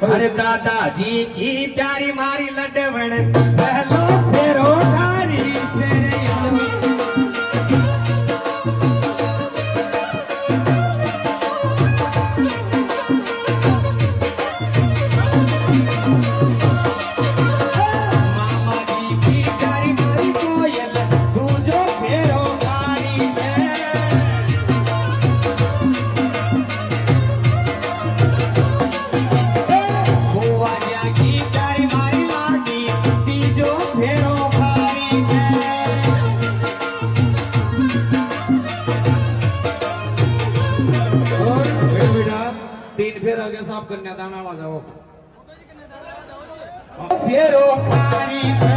अरे दादाजी की प्यारी मारी लडवण पहलो फेरो कारी से रे मामा जी की प्यारी मारी कोयल तू जो फेरो कारी से बुआ की प्यारी मारी लाडी तीजो फेरो कारी से और बेटा तीन फेर आगे साफ कन्यादान वाला जाओ फेरो कारी से